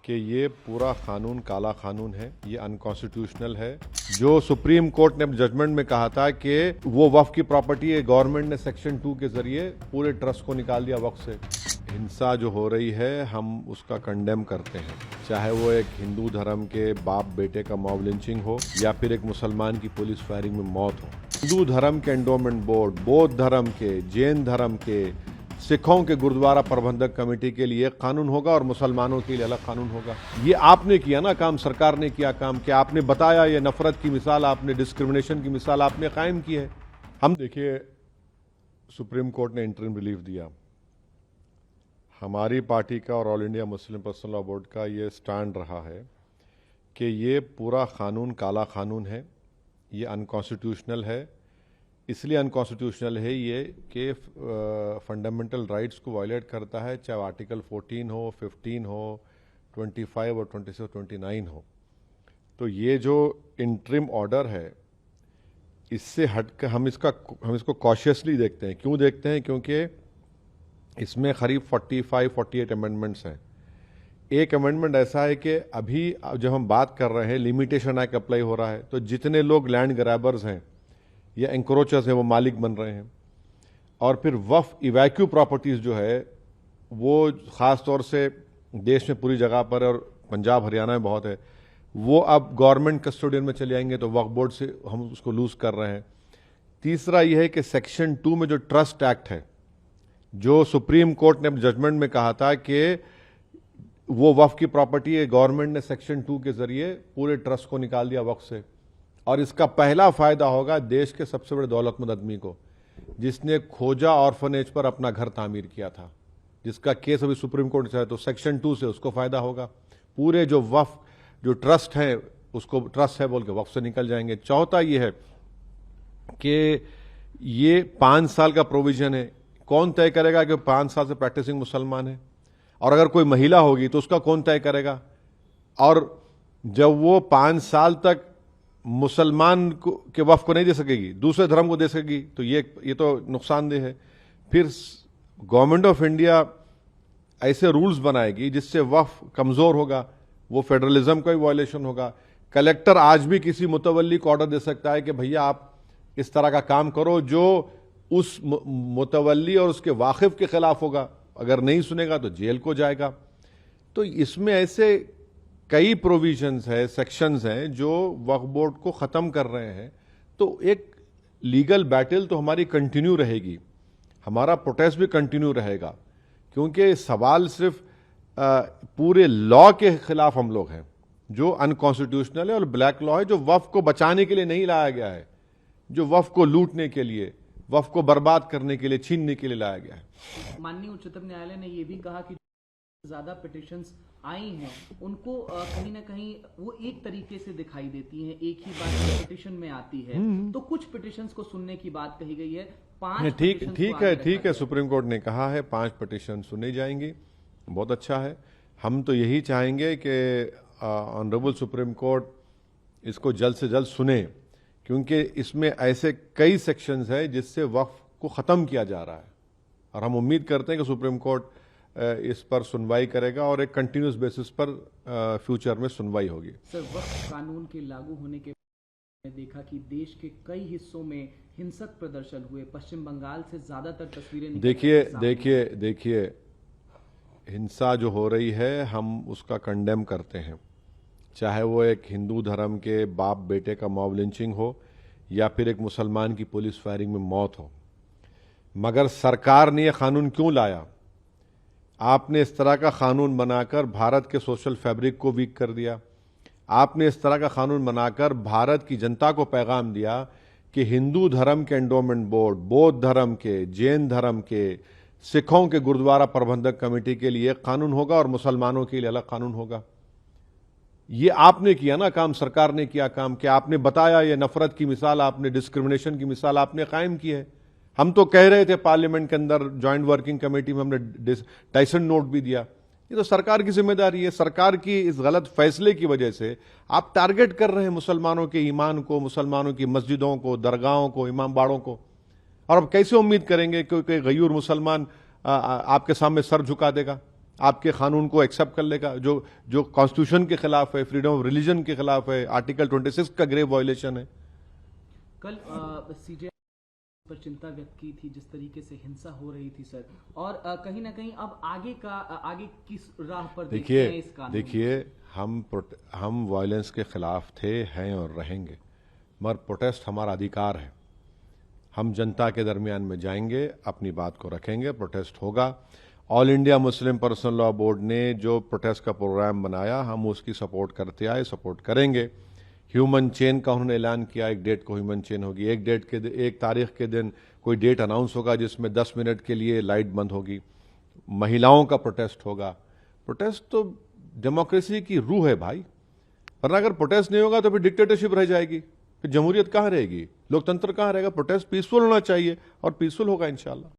कि ये पूरा कानून काला कानून है, ये अनकॉन्स्टिट्यूशनल है। जो सुप्रीम कोर्ट ने जजमेंट में कहा था कि वो वक्फ की प्रॉपर्टी है, गवर्नमेंट ने सेक्शन 2 के जरिए पूरे ट्रस्ट को निकाल दिया वक्फ से। हिंसा जो हो रही है हम उसका कंडेम करते हैं, चाहे वो एक हिंदू धर्म के बाप बेटे का मॉब लिंचिंग हो या फिर एक मुसलमान की पुलिस फायरिंग में मौत हो। हिंदू धर्म के एंडोमेंट बोर्ड, बौद्ध धर्म के, जैन धर्म के, सिखों के गुरुद्वारा प्रबंधक कमेटी के लिए कानून होगा और मुसलमानों के लिए अलग कानून होगा। ये आपने किया ना काम, सरकार ने किया काम कि आपने बताया, ये नफरत की मिसाल आपने, डिस्क्रिमिनेशन की मिसाल आपने कायम की है। हम देखिए, सुप्रीम कोर्ट ने इंटरिम रिलीफ दिया। हमारी पार्टी का और all India Muslim personal law board का ये स्टैंड रहा है कि ये पूरा कानून काला कानून है, ये अनकॉन्स्टिट्यूशनल है। इसलिए अनकॉन्स्टिट्यूशनल है ये कि फंडामेंटल राइट्स को वायलेट करता है, चाहे आर्टिकल 14 हो, 15 हो, 25 और 26 और 29 हो। तो ये जो इंटरिम ऑर्डर है, इससे हटकर हम इसको कॉशियसली देखते हैं। क्यों देखते हैं? क्योंकि इसमें करीब 45-48 अमेंडमेंट्स हैं। एक अमेंडमेंट ऐसा है कि अभी जब हम बात कर रहे हैं, लिमिटेशन एक्ट अप्लाई हो रहा है, तो जितने लोग लैंड ग्रैबर्स हैं या एंक्रोचर्स हैं वो मालिक बन रहे हैं। और फिर वक्फ इवैक्यू प्रॉपर्टीज जो है वो ख़ास तौर से देश में पूरी जगह पर और पंजाब हरियाणा में बहुत है, वो अब गवर्नमेंट कस्टोडियन में चले आएंगे, तो वक्फ बोर्ड से हम उसको लूज कर रहे हैं। तीसरा यह है कि सेक्शन 2 में जो ट्रस्ट एक्ट है, जो सुप्रीम कोर्ट ने जजमेंट में कहा था कि वो वक्फ की प्रॉपर्टी है, गवर्नमेंट ने सेक्शन 2 के जरिए पूरे ट्रस्ट को निकाल दिया वक्फ से। और इसका पहला फायदा होगा देश के सबसे बड़े दौलतमंद आदमी को, जिसने खोजा ऑर्फनेज पर अपना घर तामीर किया था, जिसका केस अभी सुप्रीम कोर्ट से है, तो सेक्शन 2 से उसको फायदा होगा। पूरे जो वक्फ जो ट्रस्ट है, उसको ट्रस्ट है बोल के वक्फ से निकल जाएंगे। चौथा ये है कि ये 5 साल का प्रोविजन है। कौन तय करेगा कि 5 साल से प्रैक्टिसिंग मुसलमान है? और अगर कोई महिला होगी तो उसका कौन तय करेगा? और जब वो 5 साल तक मुसलमान के वक्फ को नहीं दे सकेगी, दूसरे धर्म को दे सकेगी, तो ये तो नुकसानदेह है। फिर गवर्नमेंट ऑफ इंडिया ऐसे रूल्स बनाएगी जिससे वक्फ कमजोर होगा, वो फेडरलिज्म का भी वायलेशन होगा। कलेक्टर आज भी किसी मुतवल्ली को ऑर्डर दे सकता है कि भैया आप इस तरह का काम करो जो उस मुतवल्ली और उसके वाकिफ के खिलाफ होगा। अगर नहीं सुनेगा तो जेल को जाएगा। तो इसमें ऐसे कई प्रोविजंस है, सेक्शंस हैं जो वक्फ बोर्ड को खत्म कर रहे हैं। तो एक लीगल बैटल तो हमारी कंटिन्यू रहेगी, हमारा प्रोटेस्ट भी कंटिन्यू रहेगा, क्योंकि सवाल सिर्फ पूरे लॉ के खिलाफ हम लोग हैं जो अनकॉन्स्टिट्यूशनल है और ब्लैक लॉ है, जो वक्फ को बचाने के लिए नहीं लाया गया है, जो वक्फ को लूटने के लिए, वक्फ को बर्बाद करने के लिए, छीनने के लिए लाया गया है। माननीय उच्चतम न्यायालय ने यह भी कहा कि ज्यादा पिटिशंस आई हैं उनको कहीं ना कहीं वो एक तरीके से दिखाई देती हैं, एक ही बात पिटिशन में आती है। तो कुछ पिटिशंस को सुनने की बात कही गई है। 5 ठीक है, सुप्रीम कोर्ट ने कहा है 5 पिटिशन सुनी जाएंगी, बहुत अच्छा है। हम तो यही चाहेंगे कि ऑनरेबल सुप्रीम कोर्ट इसको जल्द से जल्द सुने, क्योंकि इसमें ऐसे कई सेक्शंस हैं जिससे वक्फ को ख़त्म किया जा रहा है। और हम उम्मीद करते हैं कि सुप्रीम कोर्ट इस पर सुनवाई करेगा और एक कंटिन्यूस बेसिस पर फ्यूचर में सुनवाई होगी। सर, वक्फ कानून के लागू होने के बाद देखा कि देश के कई हिस्सों में हिंसक प्रदर्शन हुए। पश्चिम बंगाल से ज्यादातर तस्वीरें देखिए, हिंसा जो हो रही है हम उसका कंडेम करते हैं, चाहे वो एक हिंदू धर्म के बाप बेटे का मॉब लिंचिंग हो या फिर एक मुसलमान की पुलिस फायरिंग में मौत हो। मगर सरकार ने यह कानून क्यों लाया? आपने इस तरह का कानून बनाकर भारत के सोशल फैब्रिक को वीक कर दिया। आपने इस तरह का कानून बनाकर भारत की जनता को पैगाम दिया कि हिंदू धर्म के एंडोमेंट बोर्ड, बौद्ध धर्म के, जैन धर्म के, सिखों के गुरुद्वारा प्रबंधक कमेटी के लिए कानून होगा और मुसलमानों के लिए अलग कानून होगा। ये आपने किया ना काम, सरकार ने किया काम कि आपने बताया, ये नफरत की मिसाल आपने, डिस्क्रिमिनेशन की मिसाल आपने कायम की है। हम तो कह रहे थे पार्लियामेंट के अंदर, ज्वाइंट वर्किंग कमेटी में हमने टाइसन नोट भी दिया। ये तो सरकार की जिम्मेदारी है। सरकार की इस गलत फैसले की वजह से आप टारगेट कर रहे हैं मुसलमानों के ईमान को, मुसलमानों की मस्जिदों को, दरगाहों को, इमाम बाड़ों को। और अब कैसे उम्मीद करेंगे कि कोई गयूर मुसलमान आपके सामने सर झुका देगा? आपके कानून को एक्सेप्ट कर लेगा जो जो कॉन्स्टिट्यूशन के खिलाफ है, फ्रीडम ऑफ रिलीजन के खिलाफ है, आर्टिकल 26 का ग्रेव वायलेशन है। कल सीजे पर चिंता व्यक्त की थी जिस तरीके से हिंसा हो रही थी सर, और कहीं ना कहीं अब आगे किस राह पर देखते हैं इस कानून? देखिए हम वायलेंस के खिलाफ थे, हैं और रहेंगे, मगर प्रोटेस्ट हमारा अधिकार है। हम जनता के दरमियान में जाएंगे, अपनी बात को रखेंगे, प्रोटेस्ट होगा। All India Muslim personal law board ने जो प्रोटेस्ट का प्रोग्राम बनाया, हम उसकी सपोर्ट करते आए, सपोर्ट करेंगे। ह्यूमन चेन का उन्होंने ऐलान किया, एक डेट को ह्यूमन चेन होगी, एक तारीख के दिन कोई डेट अनाउंस होगा जिसमें 10 मिनट के लिए लाइट बंद होगी, महिलाओं का प्रोटेस्ट होगा। प्रोटेस्ट तो डेमोक्रेसी की रूह है भाई, वरना अगर प्रोटेस्ट नहीं होगा तो फिर डिक्टेटरशिप रह जाएगी, फिर जमहूरियत कहाँ रहेगी, लोकतंत्र कहाँ रहेगा। प्रोटेस्ट पीसफुल होना चाहिए और पीसफुल होगा इंशाल्लाह।